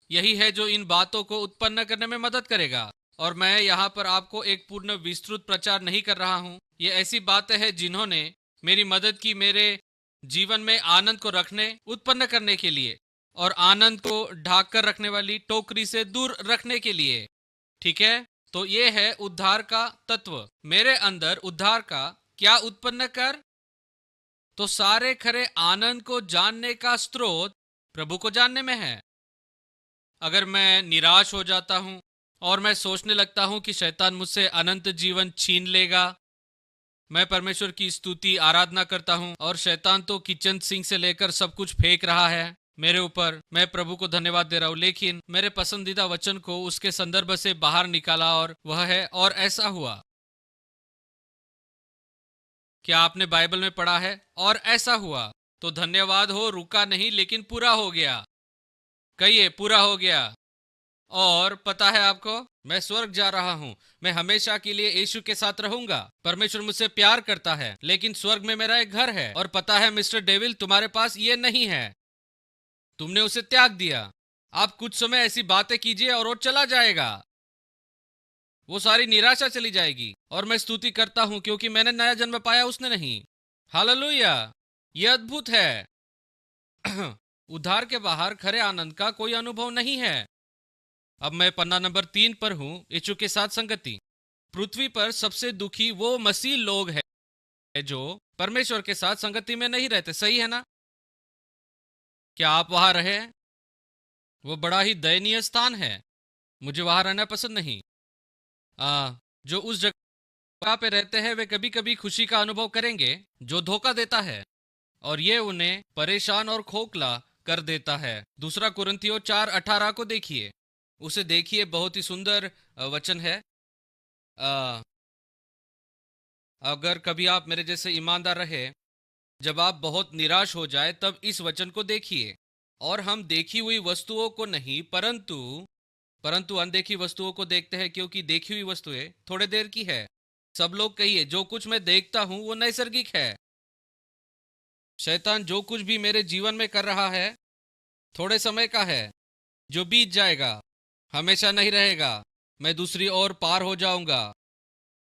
यही है जो इन बातों को उत्पन्न करने में मदद करेगा। और मैं यहाँ पर आपको एक पूर्ण विस्तृत प्रचार नहीं कर रहा हूँ। ये ऐसी बातें हैं जिन्होंने मेरी मदद की मेरे जीवन में आनंद को रखने, उत्पन्न करने के लिए, और आनंद को ढाक कर रखने वाली टोकरी से दूर रखने के लिए। ठीक है, तो ये है उद्धार का तत्व। मेरे अंदर उद्धार का क्या उत्पन्न कर? तो सारे खरे आनंद को जानने का स्रोत प्रभु को जानने में है। अगर मैं निराश हो जाता हूं और मैं सोचने लगता हूं कि शैतान मुझसे अनंत जीवन छीन लेगा, मैं परमेश्वर की स्तुति आराधना करता हूं और शैतान तो किचन सिंक से लेकर सब कुछ फेंक रहा है मेरे ऊपर। मैं प्रभु को धन्यवाद दे रहा हूं, लेकिन मेरे पसंदीदा वचन को उसके संदर्भ से बाहर निकाला, और वह है और ऐसा हुआ। क्या आपने बाइबल में पढ़ा है और ऐसा हुआ? तो धन्यवाद हो, रुका नहीं लेकिन पूरा हो गया। कहिए, पूरा हो गया। और पता है आपको, मैं स्वर्ग जा रहा हूँ। मैं हमेशा के लिए यीशु के साथ रहूंगा। परमेश्वर मुझसे प्यार करता है, लेकिन स्वर्ग में मेरा एक घर है। और पता है मिस्टर डेविल, तुम्हारे पास ये नहीं है। तुमने उसे त्याग दिया। आप कुछ समय ऐसी बातें कीजिए और वो चला जाएगा। वो सारी निराशा चली जाएगी। और मैं स्तुति करता हूँ क्योंकि मैंने नया जन्म पाया, उसने नहीं। हालेलुया, ये अद्भुत है। उद्धार के बाहर खरे आनंद का कोई अनुभव नहीं है। अब मैं पन्ना नंबर 3 पर हूं, यीशु के साथ संगति। पृथ्वी पर सबसे दुखी वो मसीह लोग हैं जो परमेश्वर के साथ संगति में नहीं रहते। सही है ना? क्या आप वहां रहे? वो बड़ा ही दयनीय स्थान है। मुझे वहां रहना पसंद नहीं। जो उस जगह पे रहते हैं वे कभी कभी खुशी का अनुभव करेंगे जो धोखा देता है, और ये उन्हें परेशान और खोखला कर देता है। दूसरा कुरिन्थियों 4:18 को देखिए, उसे देखिए, बहुत ही सुंदर वचन है। अगर कभी आप मेरे जैसे ईमानदार रहे, जब आप बहुत निराश हो जाए, तब इस वचन को देखिए। और हम देखी हुई वस्तुओं को नहीं, परंतु अनदेखी वस्तुओं को देखते हैं, क्योंकि देखी हुई वस्तुएं थोड़े देर की है। सब लोग कहिए, जो कुछ मैं देखता हूं वो नैसर्गिक है। शैतान जो कुछ भी मेरे जीवन में कर रहा है थोड़े समय का है, जो बीत जाएगा, हमेशा नहीं रहेगा। मैं दूसरी ओर पार हो जाऊंगा।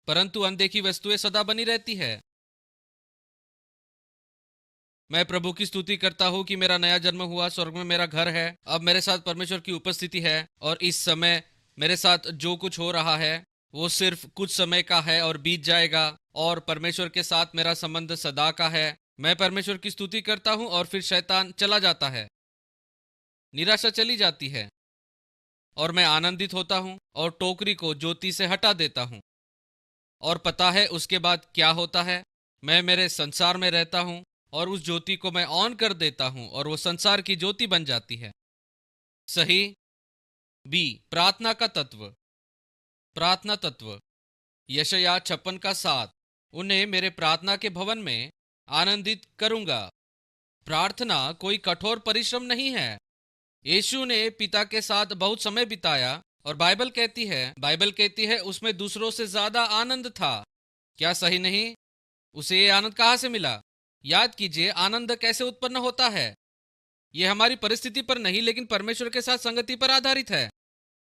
परंतु अनदेखी वस्तुएं सदा बनी रहती है। मैं प्रभु की स्तुति करता हूँ कि मेरा नया जन्म हुआ, स्वर्ग में मेरा घर है। अब मेरे साथ परमेश्वर की उपस्थिति है, और इस समय मेरे साथ जो कुछ हो रहा है वो सिर्फ कुछ समय का है और बीत जाएगा। और परमेश्वर के साथ मेरा संबंध सदा का है। मैं परमेश्वर की स्तुति करता हूँ और फिर शैतान चला जाता है, निराशा चली जाती है, और मैं आनंदित होता हूँ और टोकरी को ज्योति से हटा देता हूँ। और पता है उसके बाद क्या होता है? मैं मेरे संसार में रहता हूँ और उस ज्योति को मैं ऑन कर देता हूँ और वो संसार की ज्योति बन जाती है। सही। बी, प्रार्थना का तत्व। प्रार्थना तत्व। यशायाह 56:7, उन्हें मेरे प्रार्थना के भवन में आनंदित करूंगा। प्रार्थना कोई कठोर परिश्रम नहीं है। यीशु ने पिता के साथ बहुत समय बिताया, और बाइबल कहती है उसमें दूसरों से ज्यादा आनंद था। क्या सही नहीं? उसे ये आनंद कहाँ से मिला? याद कीजिए, आनंद कैसे उत्पन्न होता है। यह हमारी परिस्थिति पर नहीं, लेकिन परमेश्वर के साथ संगति पर आधारित है।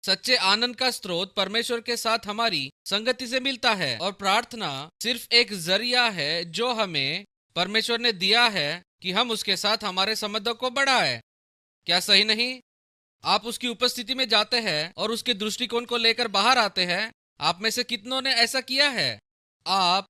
सच्चे आनंद का स्रोत परमेश्वर के साथ हमारी संगति से मिलता है, और प्रार्थना सिर्फ एक जरिया है जो हमें परमेश्वर ने दिया है कि हम उसके साथ हमारे संबंधों को बढ़ाएं। क्या सही नहीं? आप उसकी उपस्थिति में जाते हैं और उसके दृष्टिकोण को लेकर बाहर आते हैं। आप में से कितनों ने ऐसा किया है? आप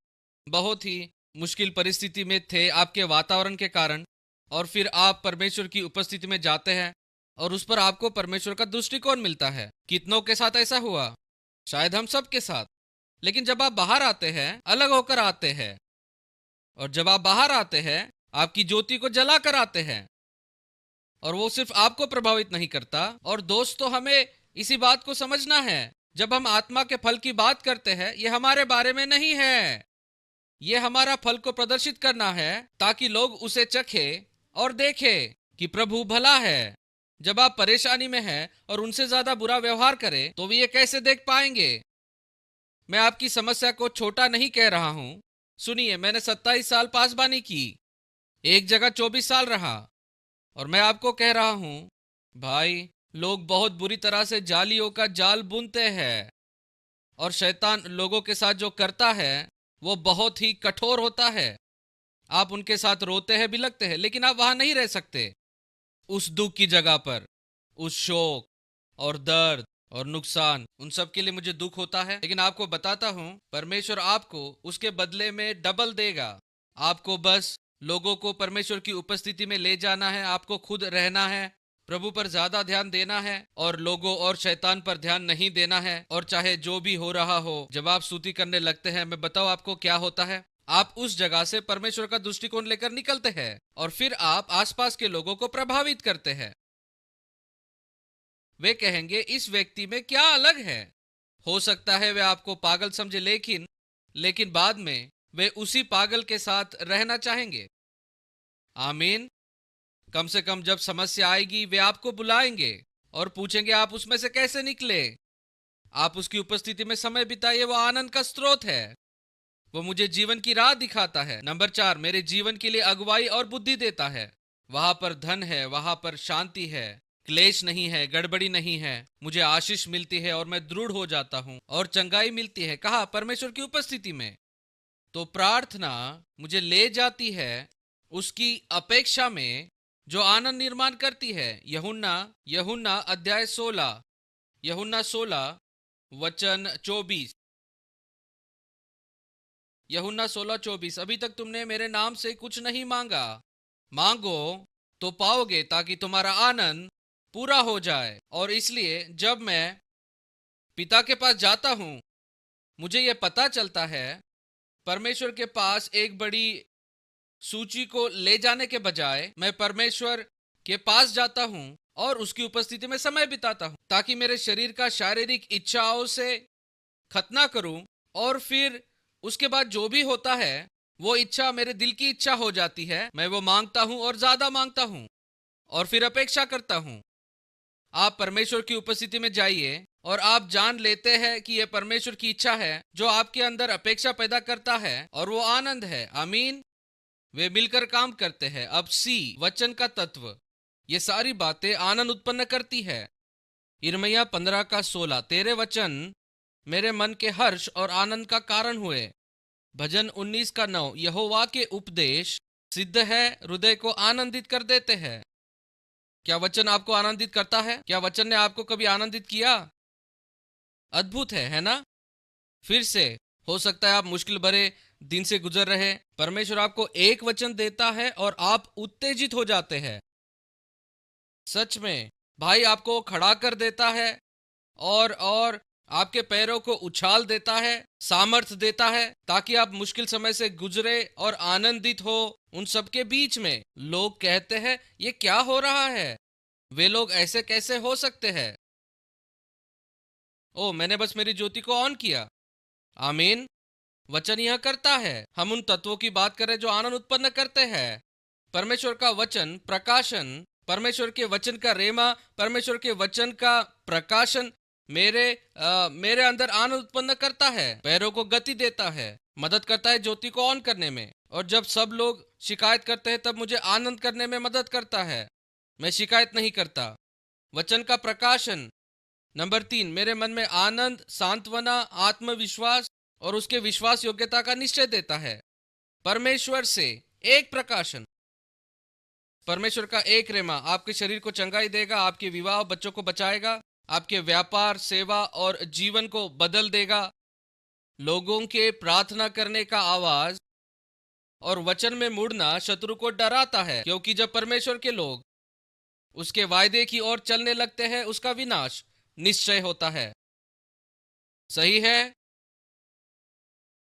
बहुत ही मुश्किल परिस्थिति में थे आपके वातावरण के कारण, और फिर आप परमेश्वर की उपस्थिति में जाते हैं और उस पर आपको परमेश्वर का दृष्टिकोण मिलता है। कितनों के साथ ऐसा हुआ? शायद हम सब के साथ। लेकिन जब आप बाहर आते हैं, अलग होकर आते हैं, और जब आप बाहर आते हैं, आपकी ज्योति को जला कर आते हैं, और वो सिर्फ आपको प्रभावित नहीं करता। और दोस्तों, हमें इसी बात को समझना है। जब हम आत्मा के फल की बात करते हैं, ये हमारे बारे में नहीं है। ये हमारा फल को प्रदर्शित करना है, ताकि लोग उसे चखे और देखे कि प्रभु भला है। जब आप परेशानी में हैं और उनसे ज्यादा बुरा व्यवहार करें, तो वे ये कैसे देख पाएंगे? मैं आपकी समस्या को छोटा नहीं कह रहा हूं। सुनिए, मैंने 27 साल पासबानी की, एक जगह 24 साल रहा, और मैं आपको कह रहा हूं भाई, लोग बहुत बुरी तरह से जालियों का जाल बुनते हैं, और शैतान लोगों के साथ जो करता है वो बहुत ही कठोर होता है। आप उनके साथ रोते हैं, बिलखते हैं, लेकिन आप वहां नहीं रह सकते। उस दुख की जगह पर, उस शोक और दर्द और नुकसान, उन सब के लिए मुझे दुख होता है, लेकिन आपको बताता हूं, परमेश्वर आपको उसके बदले में डबल देगा। आपको बस लोगों को परमेश्वर की उपस्थिति में ले जाना है, आपको खुद रहना है, प्रभु पर ज्यादा ध्यान देना है और लोगों और शैतान पर ध्यान नहीं देना है। और चाहे जो भी हो रहा हो, जब आप स्तुति करने लगते हैं, मैं बताऊं आपको क्या होता है, आप उस जगह से परमेश्वर का दृष्टिकोण लेकर निकलते हैं और फिर आप आसपास के लोगों को प्रभावित करते हैं। वे कहेंगे इस व्यक्ति में क्या अलग है। हो सकता है वे आपको पागल समझे, लेकिन बाद में वे उसी पागल के साथ रहना चाहेंगे। आमीन। कम से कम जब समस्या आएगी, वे आपको बुलाएंगे और पूछेंगे आप उसमें से कैसे निकले। आप उसकी उपस्थिति में समय बिताइए, वो आनंद का स्रोत है, वो मुझे जीवन की राह दिखाता है। नंबर 4, मेरे जीवन के लिए अगुवाई और बुद्धि देता है। वहां पर धन है, वहां पर शांति है, क्लेश नहीं है, गड़बड़ी नहीं है, मुझे आशीष मिलती है और मैं दृढ़ हो जाता हूं और चंगाई मिलती है। कहा, परमेश्वर की उपस्थिति में। तो प्रार्थना मुझे ले जाती है उसकी अपेक्षा में जो आनंद निर्माण करती है। यूहन्ना यूहन्ना अध्याय 16, यूहन्ना 16 वचन 24। यूहन्ना 16:24। अभी तक तुमने मेरे नाम से कुछ नहीं मांगा, मांगो तो पाओगे, ताकि तुम्हारा आनंद पूरा हो जाए। और इसलिए जब मैं पिता के पास जाता हूं, मुझे यह पता चलता है, परमेश्वर के पास एक बड़ी सूची को ले जाने के बजाय मैं परमेश्वर के पास जाता हूं और उसकी उपस्थिति में समय बिताता हूं, ताकि मेरे शरीर का शारीरिक इच्छाओं से खतना करूं, और फिर उसके बाद जो भी होता है वो इच्छा मेरे दिल की इच्छा हो जाती है। मैं वो मांगता हूं और ज्यादा मांगता हूं और फिर अपेक्षा करता हूं। आप परमेश्वर की उपस्थिति में जाइए और आप जान लेते हैं कि यह परमेश्वर की इच्छा है जो आपके अंदर अपेक्षा पैदा करता है, और वो आनंद है। आमीन। वे मिलकर काम करते हैं। अब सी, वचन का तत्व। ये सारी बातें आनंद उत्पन्न करती है। यिर्मयाह 15:16, तेरे वचन मेरे मन के हर्ष और आनंद का कारण हुए। भजन 19:9, यहोवा के उपदेश सिद्ध है, हृदय को आनंदित कर देते हैं। क्या वचन आपको आनंदित करता है? क्या वचन ने आपको कभी आनंदित किया? अद्भुत है ना? फिर से, हो सकता है आप मुश्किल भरे दिन से गुजर रहे, परमेश्वर आपको एक वचन देता है और आप उत्तेजित हो जाते हैं। सच में भाई, आपको खड़ा कर देता है और आपके पैरों को उछाल देता है, सामर्थ्य देता है, ताकि आप मुश्किल समय से गुजरे और आनंदित हो। उन सब के बीच में लोग कहते हैं ये क्या हो रहा है, वे लोग ऐसे कैसे हो सकते हैं। ओ, मैंने बस मेरी ज्योति को ऑन किया। आमीन। वचन यह करता है। हम उन तत्वों की बात करें जो आनंद उत्पन्न करते हैं। परमेश्वर का वचन प्रकाशन, परमेश्वर के वचन का रेमा, परमेश्वर के वचन का प्रकाशन मेरे अंदर आनंद उत्पन्न करता है, पैरों को गति देता है, मदद करता है ज्योति को ऑन करने में। और जब सब लोग शिकायत करते हैं तब मुझे आनंद करने में मदद करता है। मैं शिकायत नहीं करता। वचन का प्रकाशन। नंबर 3, मेरे मन में आनंद, सांत्वना, आत्मविश्वास और उसके विश्वास योग्यता का निश्चय देता है। परमेश्वर से एक प्रकाशन, परमेश्वर का एक रेमा आपके शरीर को चंगाई देगा, आपके विवाह बच्चों को बचाएगा, आपके व्यापार, सेवा और जीवन को बदल देगा। लोगों के प्रार्थना करने का आवाज और वचन में मुड़ना शत्रु को डराता है, क्योंकि जब परमेश्वर के लोग उसके वायदे की ओर चलने लगते हैं, उसका विनाश निश्चय होता है। सही है।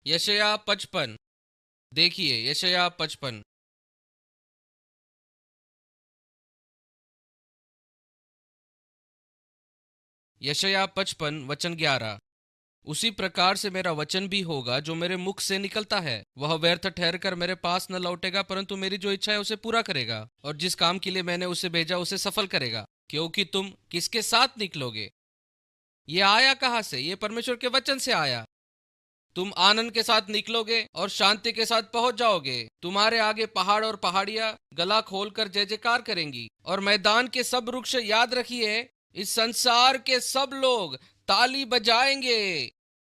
यशायाह 55 देखिए, यशायाह 55। यशायाह 55 वचन 11। उसी प्रकार से मेरा वचन भी होगा जो मेरे मुख से निकलता है, वह व्यर्थ ठहर कर मेरे पास न लौटेगा, परंतु मेरी जो इच्छा है उसे पूरा करेगा, और जिस काम के लिए मैंने उसे भेजा उसे सफल करेगा। क्योंकि तुम किसके साथ निकलोगे? ये आया कहां से? ये परमेश्वर के वचन से आया। तुम आनंद के साथ निकलोगे और शांति के साथ पहुंच जाओगे। तुम्हारे आगे पहाड़ और पहाड़ियां गला खोलकर जय जयकार करेंगी और मैदान के सब वृक्ष, याद रखिए, इस संसार के सब लोग ताली बजाएंगे,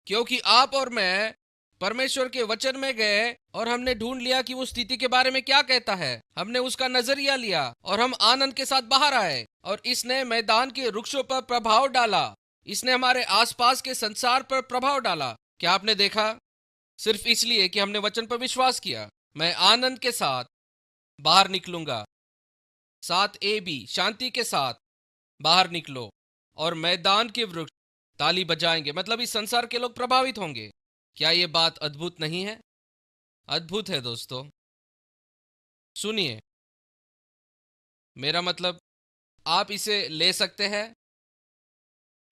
क्योंकि आप और मैं परमेश्वर के वचन में गए और हमने ढूंढ लिया कि वो स्थिति के बारे में क्या कहता है। हमने उसका नजरिया लिया और हम आनंद के साथ बाहर आए और इसने मैदान के वृक्षों पर प्रभाव डाला। इसने हमारे आसपास के संसार पर प्रभाव डाला। क्या आपने देखा? सिर्फ इसलिए कि हमने वचन पर विश्वास किया। मैं आनंद के साथ बाहर निकलूंगा। 7 AB, शांति के साथ बाहर निकलो और मैदान के वृक्ष ताली बजाएंगे, मतलब इस संसार के लोग प्रभावित होंगे। क्या ये बात अद्भुत नहीं है? अद्भुत है दोस्तों। सुनिए, मेरा मतलब आप इसे ले सकते हैं,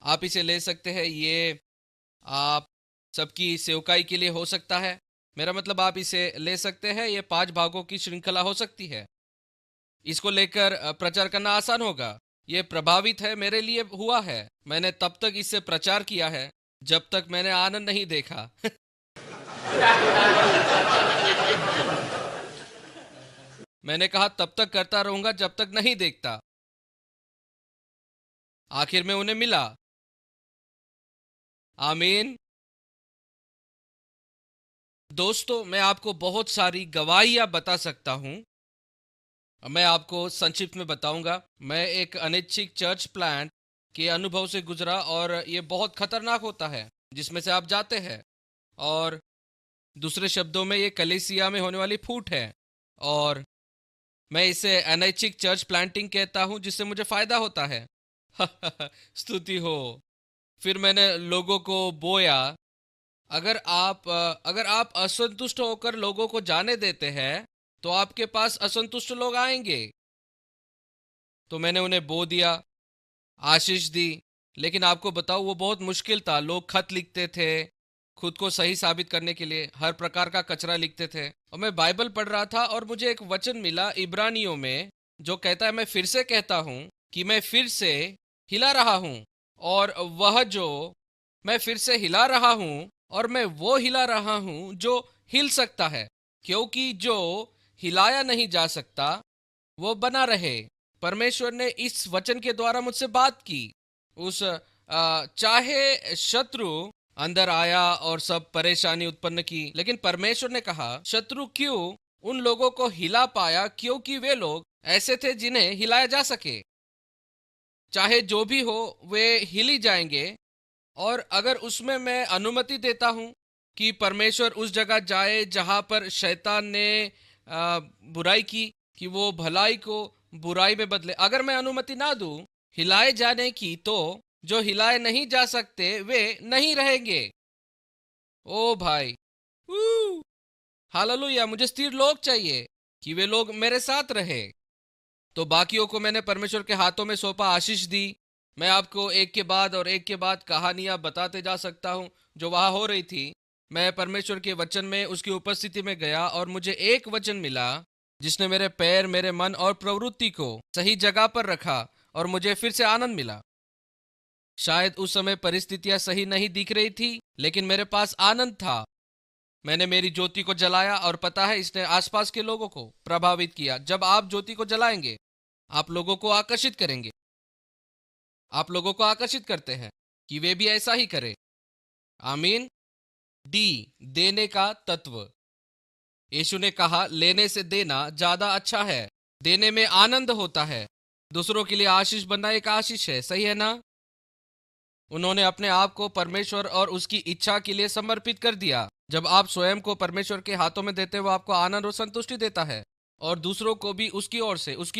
आप इसे ले सकते हैं। ये आप सबकी सेवकाई के लिए हो सकता है। मेरा मतलब आप इसे ले सकते हैं। ये 5 भागों की श्रृंखला हो सकती है। इसको लेकर प्रचार करना आसान होगा। ये प्रभावित है, मेरे लिए हुआ है। मैंने तब तक इससे प्रचार किया है जब तक मैंने आनंद नहीं देखा। मैंने कहा तब तक करता रहूंगा जब तक नहीं देखता। आखिर में उन्हें मिला। आमीन। दोस्तों, मैं आपको बहुत सारी गवाहियां बता सकता हूं। मैं आपको संक्षिप्त में बताऊंगा। मैं एक अनैच्छिक चर्च प्लांट के अनुभव से गुजरा और ये बहुत खतरनाक होता है जिसमें से आप जाते हैं, और दूसरे शब्दों में ये कलीसिया में होने वाली फूट है, और मैं इसे अनैच्छिक चर्च प्लांटिंग कहता हूं जिससे मुझे फायदा होता है। स्तुति हो। फिर मैंने लोगों को बोया। अगर आप असंतुष्ट होकर लोगों को जाने देते हैं तो आपके पास असंतुष्ट लोग आएंगे। तो मैंने उन्हें बो दिया, आशीष दी। लेकिन आपको बताऊं, वो बहुत मुश्किल था। लोग खत लिखते थे खुद को सही साबित करने के लिए, हर प्रकार का कचरा लिखते थे। और मैं बाइबल पढ़ रहा था और मुझे एक वचन मिला इब्रानियों में जो कहता है, मैं फिर से कहता हूं कि मैं फिर से हिला रहा हूं, और वह जो मैं फिर से हिला रहा हूं, और मैं वो हिला रहा हूं जो हिल सकता है, क्योंकि जो हिलाया नहीं जा सकता वो बना रहे। परमेश्वर ने इस वचन के द्वारा मुझसे बात की। चाहे शत्रु अंदर आया और सब परेशानी उत्पन्न की, लेकिन परमेश्वर ने कहा, शत्रु क्यों उन लोगों को हिला पाया? क्योंकि वे लोग ऐसे थे जिन्हें हिलाया जा सके। चाहे जो भी हो, वे हिली जाएंगे। और अगर उसमें मैं अनुमति देता हूं कि परमेश्वर उस जगह जाए जहां पर शैतान ने बुराई की, कि वो भलाई को बुराई में बदले, अगर मैं अनुमति ना दूं हिलाए जाने की, तो जो हिलाए नहीं जा सकते वे नहीं रहेंगे। ओ भाई, हालेलुया। मुझे स्थिर लोग चाहिए कि वे लोग मेरे साथ रहे। तो बाकियों को मैंने परमेश्वर के हाथों में सौंपा, आशीष दी। मैं आपको एक के बाद और एक के बाद कहानियां बताते जा सकता हूं जो वहां हो रही थी। मैं परमेश्वर के वचन में उसकी उपस्थिति में गया और मुझे एक वचन मिला जिसने मेरे पैर, मेरे मन और प्रवृत्ति को सही जगह पर रखा और मुझे फिर से आनंद मिला। शायद उस समय परिस्थितियां सही नहीं दिख रही थी, लेकिन मेरे पास आनंद था। मैंने मेरी ज्योति को जलाया और पता है, इसने आसपास के लोगों को प्रभावित किया। जब आप ज्योति को जलाएंगे, आप लोगों को आकर्षित करेंगे। आप लोगों को आकर्षित करते हैं कि वे भी ऐसा ही करें। आमीन। डी, देने का तत्व। यीशु ने कहा, लेने से देना ज्यादा अच्छा है। देने में आनंद होता है। दूसरों के लिए आशीष बनना एक आशीष है, सही है ना? उन्होंने अपने आप को परमेश्वर और उसकी इच्छा के लिए समर्पित कर दिया। जब आप स्वयं को परमेश्वर के हाथों में देते हो, आपको आनंद और संतुष्टि देता है, और दूसरों को भी उसकी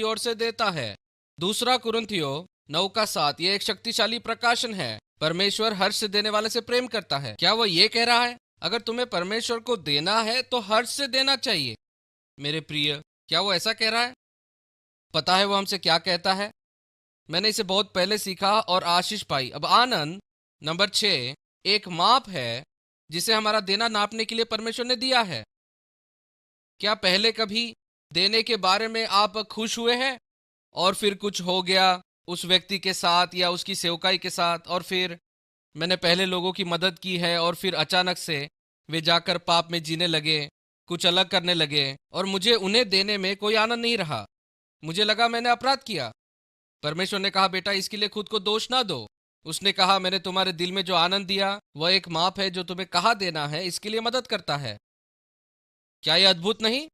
ओर से देता है। दूसरा कुरिन्थियों 9:7, यह एक शक्तिशाली प्रकाशन है। परमेश्वर हर्ष से देने वाले से प्रेम करता है। क्या वो ये कह रहा है, अगर तुम्हें परमेश्वर को देना है तो हर्ष से देना चाहिए? मेरे प्रिय, क्या वो ऐसा कह रहा है? पता है वो हमसे क्या कहता है? मैंने इसे बहुत पहले सीखा और आशीष पाई। अब आनंद नंबर 6 एक माप है जिसे हमारा देना नापने के लिए परमेश्वर ने दिया है। क्या पहले कभी देने के बारे में आप खुश हुए हैं और फिर कुछ हो गया उस व्यक्ति के साथ या उसकी सेवकाई के साथ, और फिर मैंने पहले लोगों की मदद की है और फिर अचानक से वे जाकर पाप में जीने लगे, कुछ अलग करने लगे और मुझे उन्हें देने में कोई आनंद नहीं रहा। मुझे लगा मैंने अपराध किया। परमेश्वर ने कहा, बेटा इसके लिए खुद को दोष ना दो। उसने कहा, मैंने तुम्हारे दिल में जो आनंद दिया वह एक माप है जो तुम्हें कहाँ देना है, इसके लिए मदद करता है। क्या यह अद्भुत नहीं?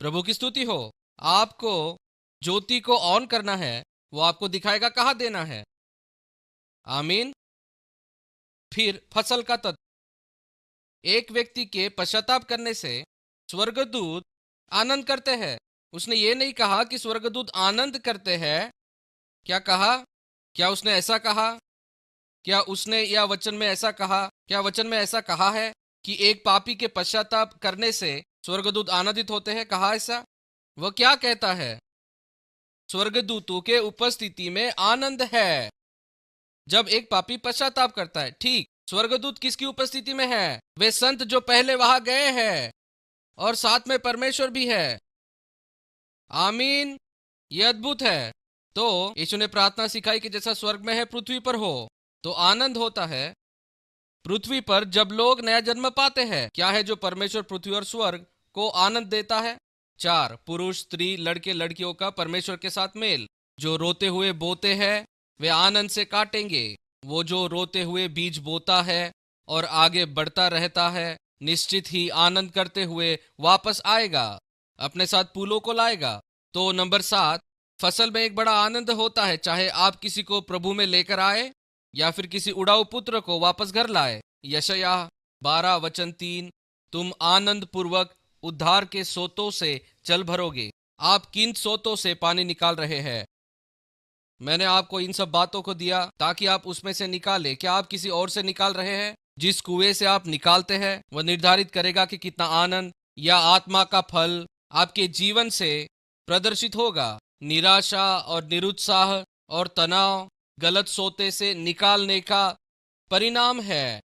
प्रभु की स्तुति हो। आपको ज्योति को ऑन करना है, वो आपको दिखाएगा कहाँ देना है। आमीन। फिर फसल का तत्व। एक व्यक्ति के पश्चाताप करने से स्वर्गदूत आनंद करते हैं। उसने ये नहीं कहा कि स्वर्गदूत आनंद करते हैं। क्या कहा? क्या उसने ऐसा कहा? क्या उसने या वचन में ऐसा कहा? क्या वचन में ऐसा कहा है कि एक पापी के पश्चाताप करने से स्वर्गदूत आनंदित होते हैं? कहा ऐसा? वह क्या कहता है? स्वर्गदूतों के उपस्थिति में आनंद है जब एक पापी पश्चाताप करता है। ठीक, स्वर्गदूत किसकी उपस्थिति में है? वे संत जो पहले वहां गए हैं, और साथ में परमेश्वर भी है। आमीन। यह अद्भुत है। तो यीशु ने प्रार्थना सिखाई कि जैसा स्वर्ग में है पृथ्वी पर हो। तो आनंद होता है पृथ्वी पर जब लोग नया जन्म पाते हैं। क्या है जो परमेश्वर पृथ्वी और स्वर्ग को आनंद देता है? 4, पुरुष, स्त्री, लड़के लड़कियों का परमेश्वर के साथ मेल। जो रोते हुए बोते हैं वे आनंद से काटेंगे। वो जो रोते हुए बीज बोता है और आगे बढ़ता रहता है, निश्चित ही आनंद करते हुए वापस आएगा, अपने साथ फूलों को लाएगा। तो नंबर 7, फसल में एक बड़ा आनंद होता है, चाहे आप किसी को प्रभु में लेकर आए या फिर किसी उड़ाऊ पुत्र को वापस घर लाए। यशायाह 12 वचन 3, तुम आनंद पूर्वक उद्धार के सोतों से जल भरोगे। आप किन सोतों से पानी निकाल रहे हैं? मैंने आपको इन सब बातों को दिया ताकि आप उसमें से निकाले। क्या आप किसी और से निकाल रहे हैं? जिस कुएं से आप निकालते हैं वह निर्धारित करेगा कि कितना आनंद या आत्मा का फल आपके जीवन से प्रदर्शित होगा। निराशा और निरुत्साह और तनाव गलत सोते से निकालने का परिणाम है।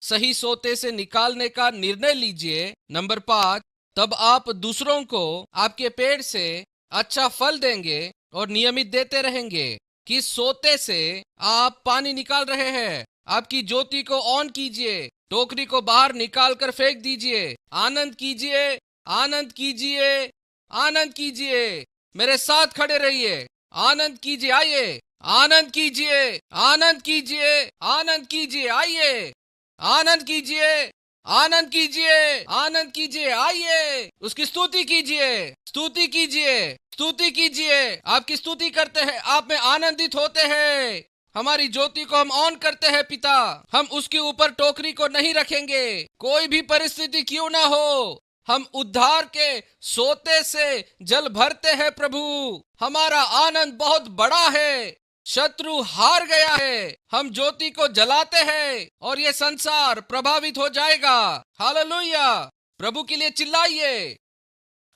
सही सोते से निकालने का निर्णय लीजिए। नंबर 5, तब आप दूसरों को आपके पेड़ से अच्छा फल देंगे और नियमित देते रहेंगे। किस सोते से आप पानी निकाल रहे हैं? आपकी ज्योति को ऑन कीजिए, टोकरी को बाहर निकाल कर फेंक दीजिए। आनंद कीजिए, आनंद कीजिए, आनंद कीजिए। मेरे साथ खड़े रहिए। आनंद कीजिए, आइए। आनंद कीजिए, आनंद कीजिए, आनंद कीजिए, आइए। आनंद कीजिए, आनंद कीजिए, आनंद कीजिए, आइए। उसकी स्तुति कीजिए, स्तुति कीजिए, स्तुति कीजिए। आपकी स्तुति करते हैं, आप में आनंदित होते हैं। हमारी ज्योति को हम ऑन करते हैं पिता। हम उसके ऊपर टोकरी को नहीं रखेंगे, कोई भी परिस्थिति क्यों ना हो। हम उद्धार के सोते से जल भरते हैं प्रभु। हमारा आनंद बहुत बड़ा है। शत्रु हार गया है। हम ज्योति को जलाते हैं और ये संसार प्रभावित हो जाएगा। हालेलुया। प्रभु के लिए चिल्लाइए।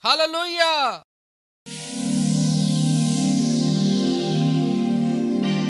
हालेलुया।